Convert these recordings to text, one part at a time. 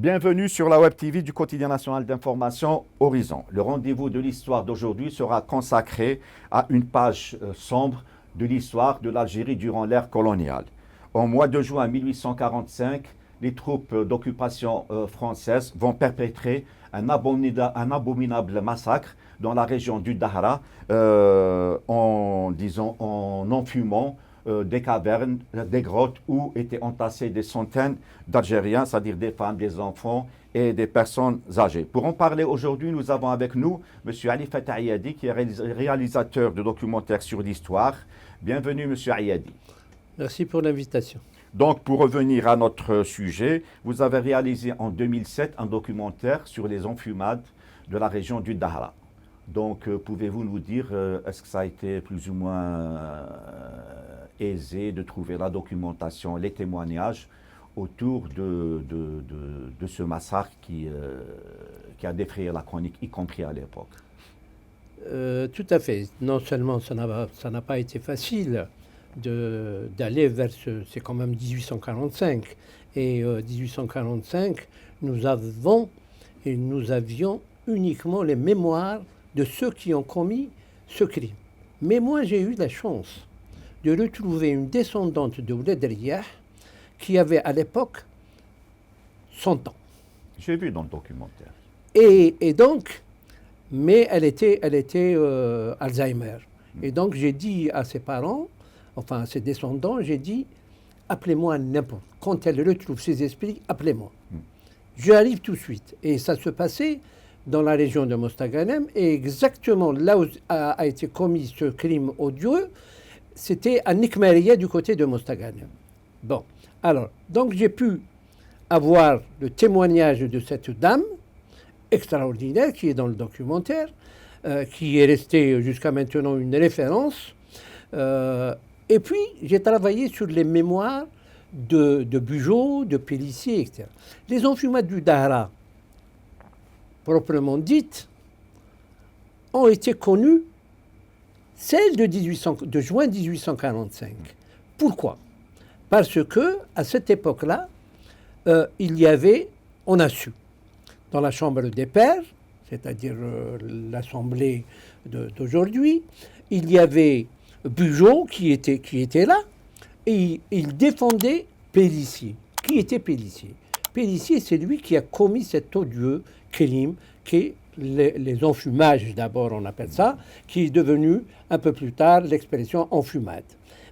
Bienvenue sur la Web TV du quotidien national d'information Horizon. Le rendez-vous de l'histoire d'aujourd'hui sera consacré à une page sombre de l'histoire de l'Algérie durant l'ère coloniale. Au mois de juin 1845, les troupes d'occupation françaises vont perpétrer un abominable massacre dans la région du Dahra en enfumant des cavernes, des grottes où étaient entassés des centaines d'Algériens, c'est-à-dire des femmes, des enfants et des personnes âgées. Pour en parler aujourd'hui, nous avons avec nous M. Ali Fatah Ayadi, qui est réalisateur de documentaires sur l'histoire. Bienvenue, M. Ayadi. Merci pour l'invitation. Donc, pour revenir à notre sujet, vous avez réalisé en 2007 un documentaire sur les enfumades de la région du Dahra. Donc, pouvez-vous nous dire, est-ce que ça a été plus ou moins aisé de trouver la documentation, les témoignages autour de ce massacre qui a défrayé la chronique, y compris à l'époque? Tout à fait. Non seulement ça n'a pas été facile d'aller vers c'est quand même 1845. Et 1845, nous avions uniquement les mémoires de ceux qui ont commis ce crime. Mais moi, j'ai eu la chance de retrouver une descendante de Ouled Riyah qui avait à l'époque 100 ans. J'ai vu dans le documentaire. Et donc, mais elle était Alzheimer. Et donc, j'ai dit à ses parents, enfin à ses descendants, j'ai dit, appelez-moi n'importe. Quand elle retrouve ses esprits, appelez-moi. J'arrive tout de suite. Et ça se passait dans la région de Mostaganem, et exactement là où a été commis ce crime odieux, c'était à Nikmariya du côté de Mostaganem. Bon, alors, donc j'ai pu avoir le témoignage de cette dame extraordinaire qui est dans le documentaire, qui est restée jusqu'à maintenant une référence. Et puis, j'ai travaillé sur les mémoires de Bugeaud, de Pélissier, etc. Les enfumades du Dahra, proprement dites, ont été connues, celles de juin 1845. Pourquoi? Parce que à cette époque-là, on a su, dans la Chambre des Pairs, c'est-à-dire l'Assemblée d'aujourd'hui, il y avait Bugeaud qui était là, et il défendait Pélissier. Qui était Pélissier? Pélissier, c'est lui qui a commis cet odieux crime qui est les enfumages, d'abord on appelle ça, qui est devenu un peu plus tard l'expression enfumade.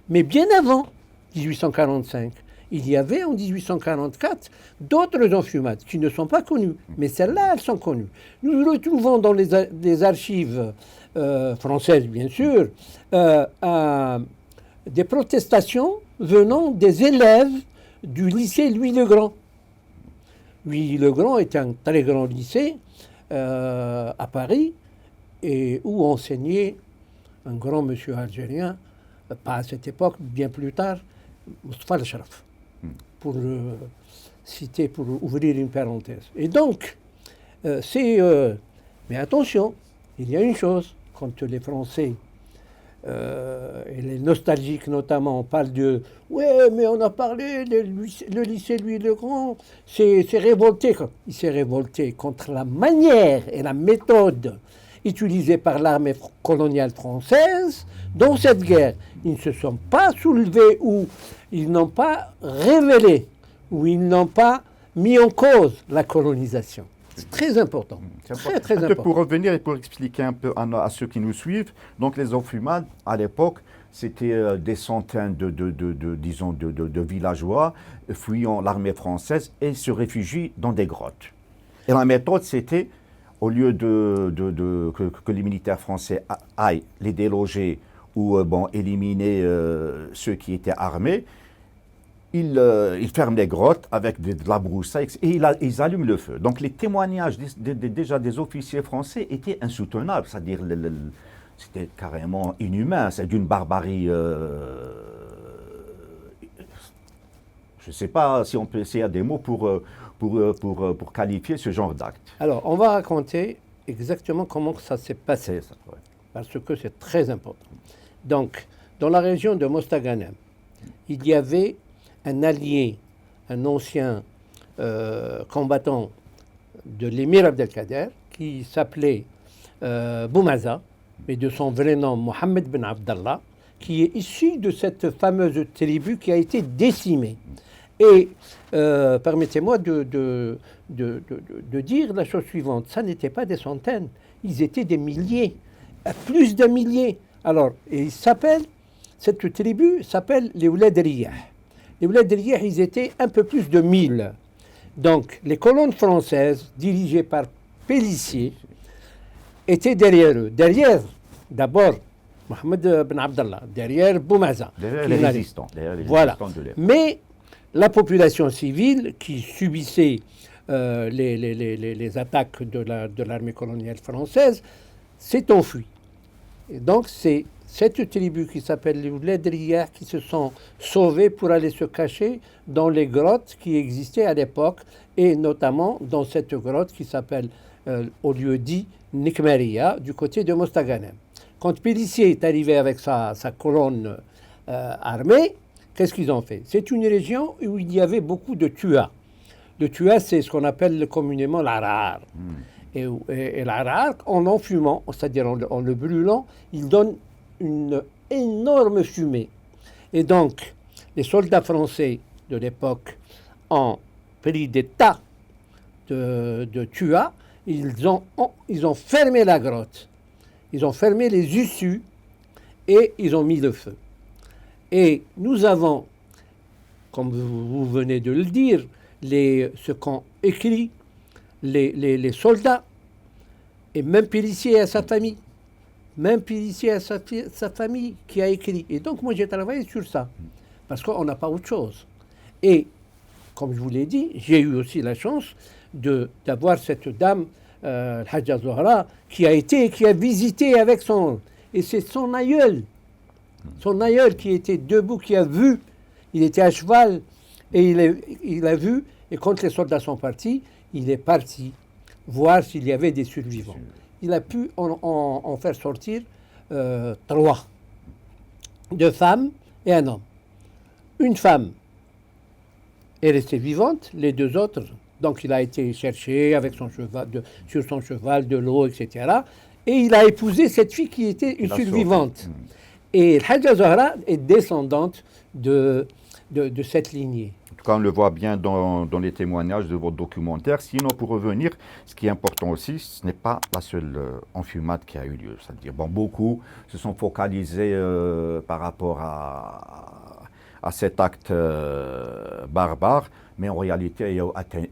Mais bien avant 1845, il y avait en 1844 d'autres enfumades qui ne sont pas connues, mais celles-là, elles sont connues. Nous retrouvons dans les archives françaises, bien sûr, des protestations venant des élèves du lycée Louis-le-Grand. Louis-le-Grand est un très grand lycée à Paris, et où enseignait un grand monsieur algérien, pas à cette époque, bien plus tard, Moustapha Al-Sharaf, pour le citer, pour ouvrir une parenthèse. Et donc, mais attention, il y a une chose, quand les Français et les nostalgiques notamment, on parle de « ouais, mais on a parlé, le lycée Louis-le-Grand s'est révolté ». Il s'est révolté contre la manière et la méthode utilisée par l'armée coloniale française dans cette guerre. Ils ne se sont pas soulevés ou ils n'ont pas révélé ou ils n'ont pas mis en cause la colonisation. C'est très important. Très important. Pour revenir et pour expliquer un peu à ceux qui nous suivent, donc les enfumades, à l'époque, c'était des centaines de villageois fuyant l'armée française et se réfugient dans des grottes. Et la méthode, c'était, au lieu que les militaires français aillent les déloger ou éliminer ceux qui étaient armés, ils ferment les grottes avec de la broussaille et ils allument le feu. Donc les témoignages déjà des officiers français étaient insoutenables, c'est-à-dire c'était carrément inhumain, c'est d'une barbarie. Je ne sais pas si on peut essayer des mots pour qualifier ce genre d'acte. Alors on va raconter exactement comment ça s'est passé, ça, parce que c'est très important. Donc dans la région de Mostaganem, il y avait un allié, un ancien combattant de l'émir Abdelkader, qui s'appelait Boumaza, mais de son vrai nom Mohammed Ben Abdallah, qui est issu de cette fameuse tribu qui a été décimée. Et permettez-moi de dire la chose suivante, ça n'était pas des centaines, ils étaient des milliers, plus d'un millier. Alors, et cette tribu s'appelle les Ouled Riyah. Les Ouled Riyah, ils étaient un peu plus de 1000. Donc, les colonnes françaises, dirigées par Pélissier, étaient derrière eux. Derrière, d'abord, Mohammed Ben Abdallah, derrière Boumaza. Derrière les résistants. Voilà. De l'époque. Mais la population civile qui subissait les attaques de l'armée coloniale française s'est enfuie. Et donc, c'est cette tribu qui s'appelle les Ouled Riyah qui se sont sauvés pour aller se cacher dans les grottes qui existaient à l'époque, et notamment dans cette grotte qui s'appelle, au lieu dit, Nikmeria, du côté de Mostaganem. Quand Pélissier est arrivé avec sa colonne armée, qu'est-ce qu'ils ont fait? C'est une région où il y avait beaucoup de tuas. Le tuas, c'est ce qu'on appelle communément l'arar. Et l'arar, en enfumant, c'est-à-dire en le brûlant, il donne une énorme fumée. Et donc, les soldats français de l'époque ont pris des tas de tuas, ils ont fermé la grotte, ils ont fermé les issues et ils ont mis le feu. Et nous avons, comme vous venez de le dire, ce qu'ont écrit les soldats, et même Pélissier et sa famille. Même Pélissier et sa famille qui a écrit. Et donc, moi, j'ai travaillé sur ça, parce qu'on n'a pas autre chose. Et, comme je vous l'ai dit, j'ai eu aussi la chance d'avoir cette dame, Hadja Zohra, qui a visité avec son... Et c'est son aïeul qui était debout, qui a vu, il était à cheval, et il a vu, et quand les soldats sont partis, il est parti voir s'il y avait des survivants. Il a pu en faire sortir 3, 2 femmes et un homme. Une femme est restée vivante, les 2 autres, donc il a été cherché avec son cheval, sur son cheval, de l'eau, etc. Et il a épousé cette fille qui était une survivante. Et Hadja Zohra est descendante de cette lignée. En tout cas, on le voit bien dans les témoignages de votre documentaire. Sinon, pour revenir, ce qui est important aussi, ce n'est pas la seule enfumade qui a eu lieu. C'est-à-dire, beaucoup se sont focalisés par rapport à cet acte barbare, mais en réalité,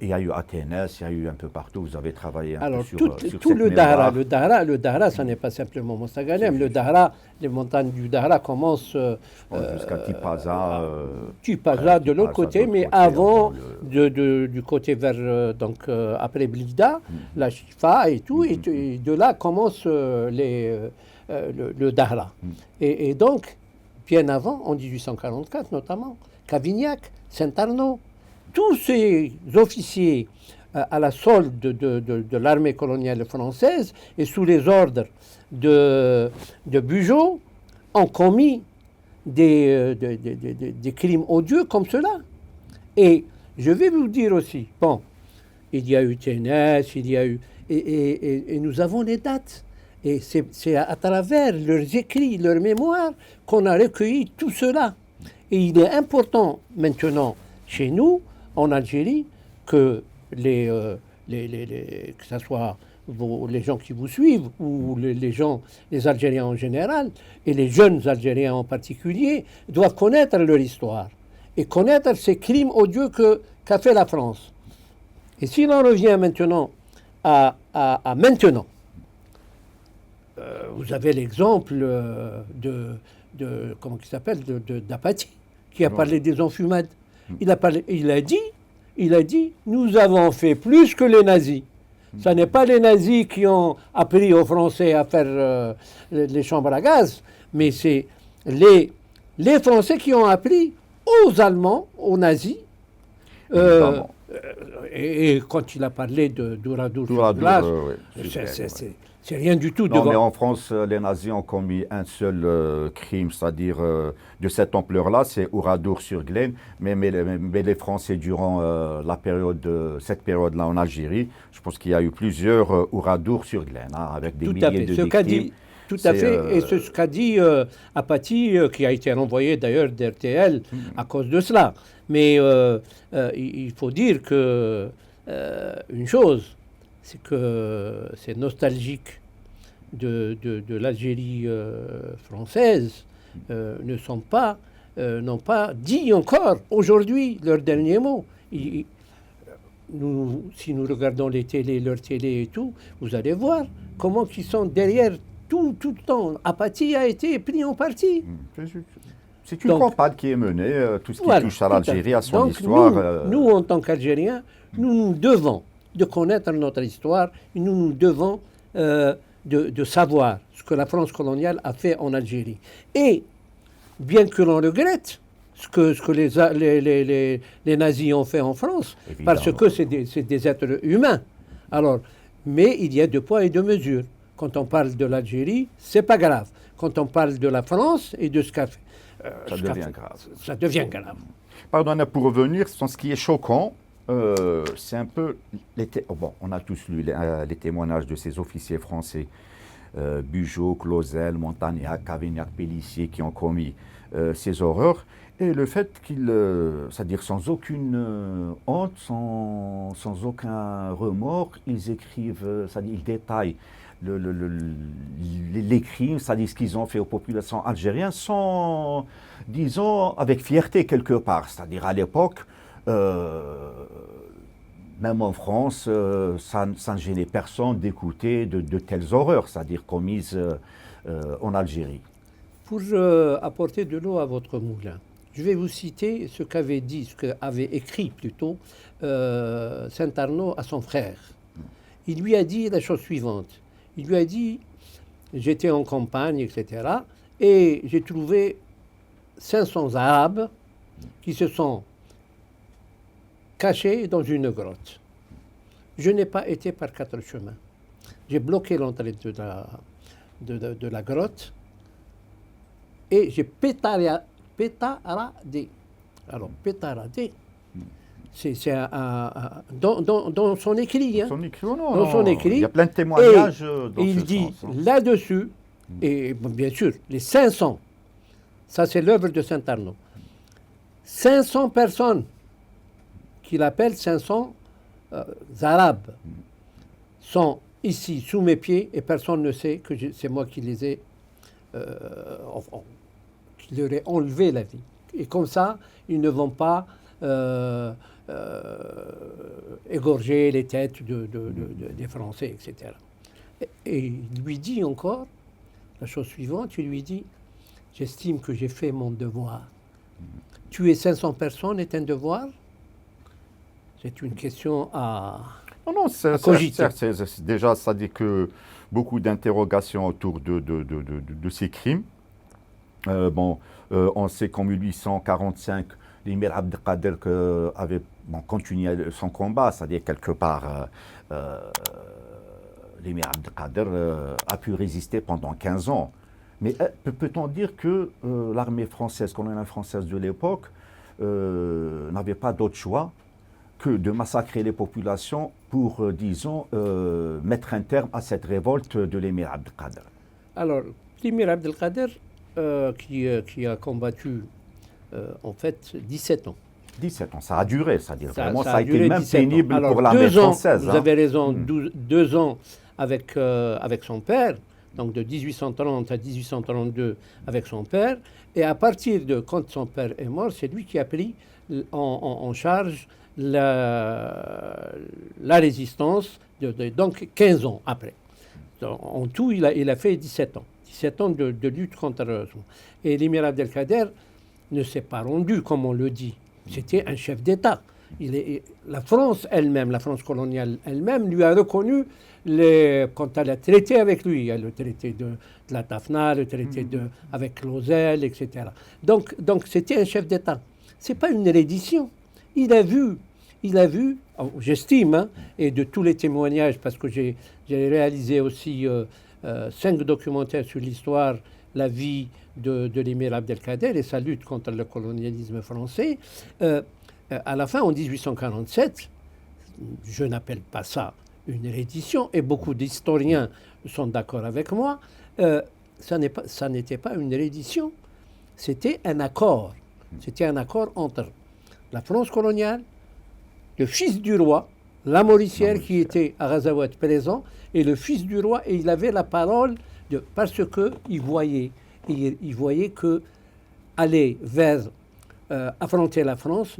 il y a eu Athénès, il y a eu un peu partout. Vous avez travaillé un peu sur tout le Dahra. Le Dahra, ça n'est pas simplement Mostaganem. Le Dahra, les montagnes du Dahra commencent jusqu'à Tipaza. Tipaza de l'autre côté, mais avant, du côté vers, après Blida, la Chifa et tout, et de là commence le Dahra. Et donc, bien avant, en 1844 notamment, Cavignac, Saint-Arnaud, tous ces officiers à la solde de l'armée coloniale française et sous les ordres de Bugeaud ont commis des crimes odieux comme cela. Et je vais vous dire aussi, il y a eu Ténès, il y a eu... Et nous avons les dates. Et c'est à travers leurs écrits, leurs mémoires, qu'on a recueilli tout cela. Et il est important maintenant, chez nous, en Algérie, que que ce soit les gens qui vous suivent ou les Algériens en général, et les jeunes Algériens en particulier, doivent connaître leur histoire et connaître ces crimes odieux qu'a fait la France. Et si l'on revient maintenant à maintenant, vous avez l'exemple comment il s'appelle, d'Apathy, qui a parlé des enfumades. Il a dit, nous avons fait plus que les nazis. Ce n'est pas les nazis qui ont appris aux Français à faire les chambres à gaz, mais c'est les Français qui ont appris aux Allemands, aux nazis, Et quand il a parlé d'Ouradour sur Touradour, glace, oui, c'est rien du tout. non, mais devant. en France, les nazis ont commis un seul crime, c'est-à-dire de cette ampleur-là, c'est Oradour-sur-Glane. Mais les Français, durant cette période-là en Algérie, je pense qu'il y a eu plusieurs Oradour-sur-Glane, hein, avec des Tout à milliers fait. de Ce qu'a victimes. dit, tout à C'est, fait. Et ce qu'a dit Apathy, qui a été renvoyé d'ailleurs d'RTL à cause de cela. Mais il faut dire que une chose, c'est que c'est nostalgique de l'Algérie française n'ont pas dit encore aujourd'hui leur dernier mot. Si nous regardons leurs télés et tout, vous allez voir comment ils sont derrière tout le temps. Apathy a été pris en parti. C'est une Donc, campagne qui est menée, tout ce qui Voilà, touche à tout à l'Algérie, fait. à son Donc, histoire. nous, en tant qu'Algériens, nous devons de connaître notre histoire et nous devons de savoir ce que la France coloniale a fait en Algérie. Et bien que l'on regrette ce que les nazis ont fait en France, Évidemment. parce que c'est des êtres humains. Alors, mais il y a deux poids et deux mesures. Quand on parle de l'Algérie, c'est pas grave. Quand on parle de la France et de ce qu'a fait, Ça devient grave. Ça devient grave. Pardon, pour revenir, ce qui est choquant, c'est un peu... Bon, on a tous lu les témoignages de ces officiers français, Bugeaud, Clausel, Montagnac, Cavaignac, Pélissier, qui ont commis ces horreurs. Et le fait qu'ils, c'est-à-dire sans aucune honte, sans aucun remords, ils écrivent, c'est-à-dire ils détaillent les crimes, c'est-à-dire ce qu'ils ont fait aux populations algériennes, sans, disons, avec fierté quelque part. C'est-à-dire à l'époque, même en France, ça ne gênait personne d'écouter de telles horreurs, c'est-à-dire commises en Algérie. Pour apporter de l'eau à votre moulin, je vais vous citer ce qu'avait dit, ce qu'avait écrit plutôt Saint-Arnaud à son frère. Il lui a dit la chose suivante. Il lui a dit, j'étais en campagne, etc., et j'ai trouvé 500 Arabes qui se sont cachés dans une grotte. Je n'ai pas été par 4 chemins. J'ai bloqué l'entrée de la grotte et j'ai pétaradé. Alors, pétaradé, c'est dans son écrit. Hein. Dans son écrit. Il y a plein de témoignages dans il ce dit sens. là-dessus, et bien sûr, les 500, ça c'est l'œuvre de Saint-Arnaud. 500 personnes qu'il appelle 500 Arabes sont ici sous mes pieds et personne ne sait que c'est moi qui les ai, qui leur ai enlevé la vie. Et comme ça, ils ne vont pas égorger les têtes des Français, etc. Et il lui dit encore la chose suivante, il lui dit, j'estime que j'ai fait mon devoir. Tuer 500 personnes est un devoir? C'est une question à cogiter. Déjà, ça dit que beaucoup d'interrogations autour de ces crimes. On sait qu'en 1845, l'émir Abdelkader avait continué son combat, c'est-à-dire quelque part, l'émir Abdelkader a pu résister pendant 15 ans. Mais peut-on dire que l'armée française, coloniale française de l'époque, n'avait pas d'autre choix que de massacrer les populations pour, disons, mettre un terme à cette révolte de l'émir Abdelkader? Alors, l'émir Abdelkader, qui a combattu en fait 17 ans. 17 ans, ça a duré, c'est-à-dire vraiment ça a été duré même 17 ans. pénible Alors, pour l'armée 2 ans, française. vous avez raison, 2 ans avec son père, donc de 1830 à 1832 avec son père, et à partir de quand son père est mort, c'est lui qui a pris en charge la résistance, donc 15 ans après. En tout, il a fait 17 ans. 17 ans de lutte contre... Et l'émir Abdelkader ne s'est pas rendu, comme on le dit. C'était un chef d'État. La France elle-même, la France coloniale elle-même, lui a reconnu quand elle a traité avec lui. Il y a le traité de la Tafna, le traité avec Clausel, etc. Donc c'était un chef d'État. Ce n'est pas une reddition. Il a vu il a vu, j'estime, hein, et de tous les témoignages, parce que j'ai réalisé aussi 5 documentaires sur l'histoire, la vie de l'émir Abdelkader et sa lutte contre le colonialisme français. À la fin, en 1847, je n'appelle pas ça une reddition, et beaucoup d'historiens sont d'accord avec moi, ça n'était pas une reddition, c'était un accord. C'était un accord entre la France coloniale, le fils du roi, Lamoricière qui était à Ghazouat présent, et le fils du roi, et il avait la parole parce qu'il voyait, que aller vers affronter la France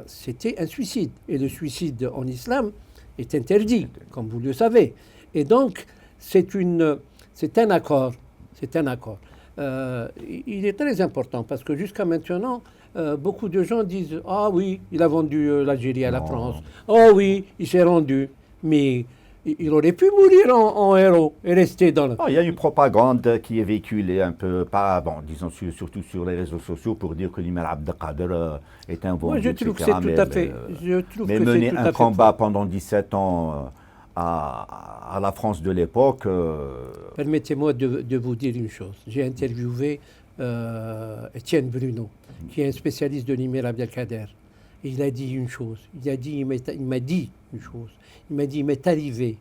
c'était un suicide. Et le suicide en islam est interdit, comme vous le savez. Et donc, c'est un accord. C'est un accord. Il est très important parce que jusqu'à maintenant, beaucoup de gens disent « Ah oui, il a vendu l'Algérie à la France. Oh oui, il s'est rendu. » Mais il aurait pu mourir en héros et rester dans le... Il y a une propagande qui est véhiculée un peu, disons surtout sur les réseaux sociaux pour dire que l'émir Abdelkader est un vendu, je trouve que c'est tout à fait... Mais mener un combat pendant 17 ans à la France de l'époque... Permettez-moi de vous dire une chose. J'ai interviewé Étienne Bruno, qui est un spécialiste de l'émir Abdelkader. Il a dit une chose. Il m'a dit une chose. Il m'a dit, il m'est arrivé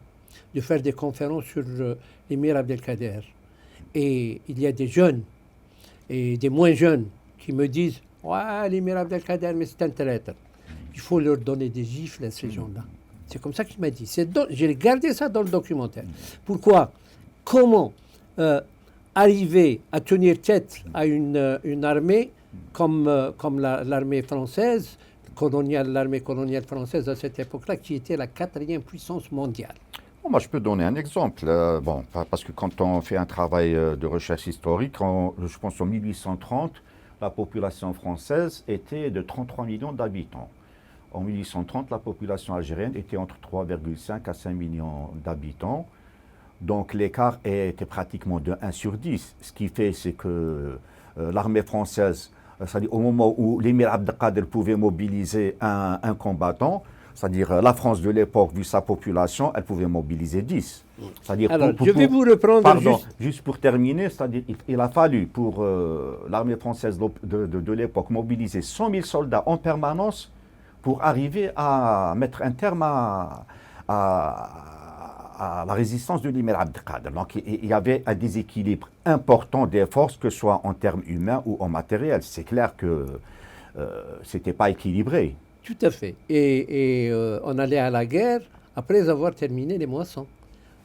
de faire des conférences sur l'émir Abdelkader. Et il y a des jeunes et des moins jeunes qui me disent « Ouais, l'émir Abdelkader, mais c'est un traître. » Il faut leur donner des gifles à ces gens-là. C'est comme ça qu'il m'a dit. J'ai gardé ça dans le documentaire. Pourquoi? Comment arriver à tenir tête à une armée comme l'armée française, l'armée coloniale française à cette époque-là, qui était la 4e puissance mondiale. Moi, je peux donner un exemple. Parce que quand on fait un travail de recherche historique, je pense en 1830, la population française était de 33 millions d'habitants. En 1830, la population algérienne était entre 3,5 à 5 millions d'habitants. Donc l'écart était pratiquement de 1 sur 10. Ce qui fait, c'est que l'armée française, c'est-à-dire au moment où l'émir Abdelkader pouvait mobiliser un combattant, c'est-à-dire la France de l'époque, vu sa population, elle pouvait mobiliser 10. Alors, je vais vous reprendre juste pour terminer, c'est-à-dire il a fallu pour l'armée française de l'époque mobiliser 100 000 soldats en permanence pour arriver à mettre un terme à la résistance de l'émir Abdelkader. Donc il y avait un déséquilibre important des forces, que ce soit en termes humains ou en matériel. C'est clair que ce n'était pas équilibré. Tout à fait. Et on allait à la guerre après avoir terminé les moissons,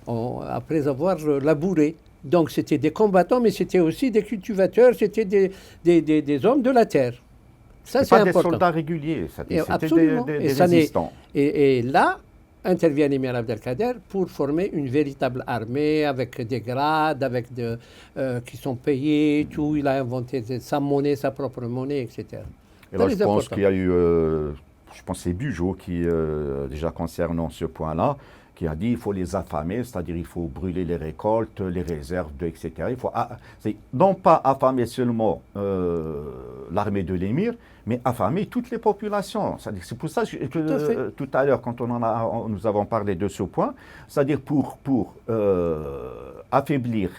après avoir labouré. Donc c'était des combattants, mais c'était aussi des cultivateurs, c'était des hommes de la terre. Ça, c'est important. Pas des soldats réguliers, c'était des résistants. Et là, intervient l'émir Abdelkader pour former une véritable armée avec des grades, qui sont payés, tout. Il a inventé sa monnaie, sa propre monnaie, etc. Et là, je pense qu'il y a eu, c'est Bugeaud qui, déjà concernant ce point-là, qui a dit qu'il faut les affamer, c'est-à-dire il faut brûler les récoltes, les réserves, etc. Il faut non pas affamer seulement l'armée de l'émir, mais affamer toutes les populations. C'est pour ça que tout à l'heure, quand nous avons parlé de ce point, c'est-à-dire pour affaiblir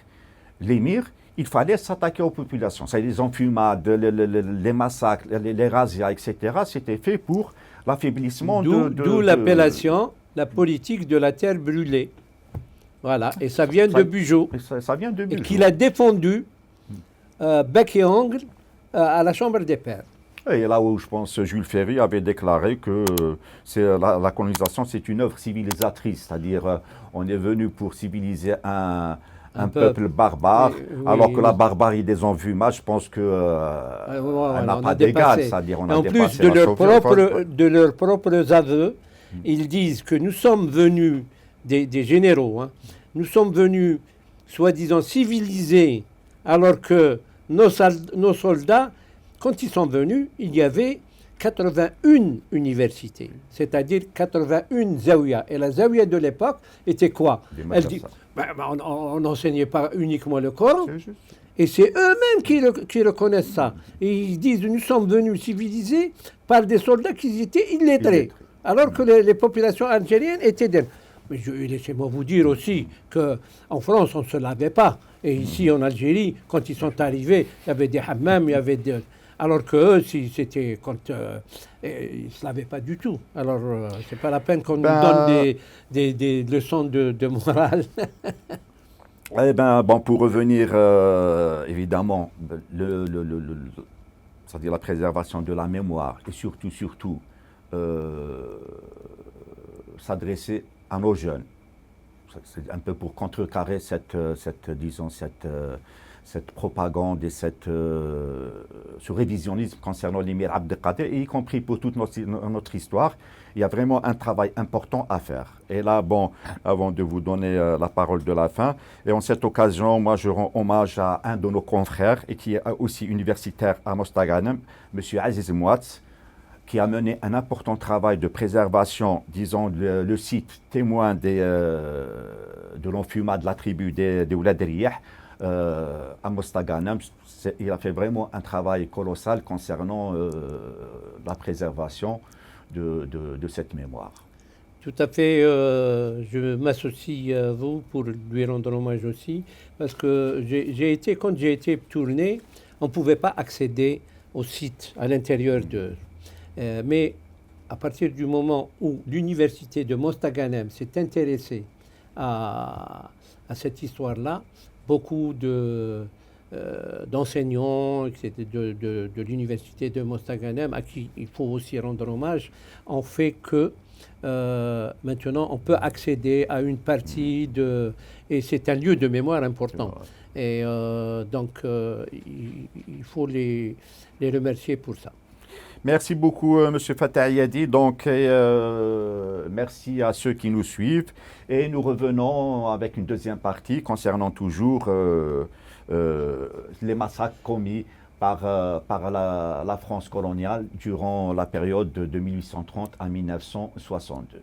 l'émir, il fallait s'attaquer aux populations. C'est-à-dire les enfumades, les massacres, les razzias, etc. C'était fait pour l'affaiblissement d'où l'appellation, la politique de la terre brûlée. Voilà, et ça vient de Bugeaud. Ça vient de Bugeaud. Et qu'il a défendu bec et ongle à la Chambre des Pairs. Et là où je pense Jules Ferry avait déclaré que la colonisation, c'est une œuvre civilisatrice. C'est-à-dire, on est venu pour civiliser un peuple barbare, alors que la barbarie des enfumages, je pense qu'on n'a pas d'égal. C'est-à-dire, on a dépassé de leurs propres aveux, ils disent que nous sommes venus, des généraux, nous sommes venus, soi-disant, civilisés, alors que nos soldats, quand ils sont venus, il y avait 81 universités, c'est-à-dire 81 zaouïas. Et la zaouïa de l'époque était quoi? Elle dit, on n'enseignait pas uniquement le Coran, et c'est eux-mêmes qui reconnaissent ça. Et ils disent, nous sommes venus civilisés par des soldats qui étaient illettrés. alors que les populations algériennes étaient d'elle. Mais laissez-moi vous dire aussi qu'en France, on ne se lavait pas. Et ici, en Algérie, quand ils sont arrivés, il y avait des hammams, il y avait des... Alors qu'eux, c'était quand... ils ne se lavaient pas du tout. Alors, c'est pas la peine qu'on nous donne des leçons de morale. Eh ben, bon, pour revenir, évidemment, c'est-à-dire la préservation de la mémoire et surtout, s'adresser à nos jeunes. C'est un peu pour contrecarrer cette propagande et ce révisionnisme concernant l'émir Abdelkader, y compris pour toute notre histoire. Il y a vraiment un travail important à faire. Et là, bon, avant de vous donner la parole de la fin, et en cette occasion, moi, je rends hommage à un de nos confrères et qui est aussi universitaire à Mostaganem, M. Aziz Mouatz, qui a mené un important travail de préservation, disons, le site témoin de l'enfumade de la tribu des Oulad Riyah, à Mostaganem. Il a fait vraiment un travail colossal concernant la préservation de cette mémoire. Tout à fait, je m'associe à vous pour lui rendre hommage aussi, parce que quand j'ai été tourné, on ne pouvait pas accéder au site à l'intérieur de... mais à partir du moment où l'université de Mostaganem s'est intéressée à cette histoire-là, beaucoup d'enseignants de l'université de Mostaganem, à qui il faut aussi rendre hommage, ont fait que maintenant on peut accéder à une partie et c'est un lieu de mémoire important. Et donc il faut les remercier pour ça. Merci beaucoup, M. Fatah Yadi. Donc, merci à ceux qui nous suivent. Et nous revenons avec une deuxième partie concernant toujours les massacres commis par la France coloniale durant la période de 1830 à 1962.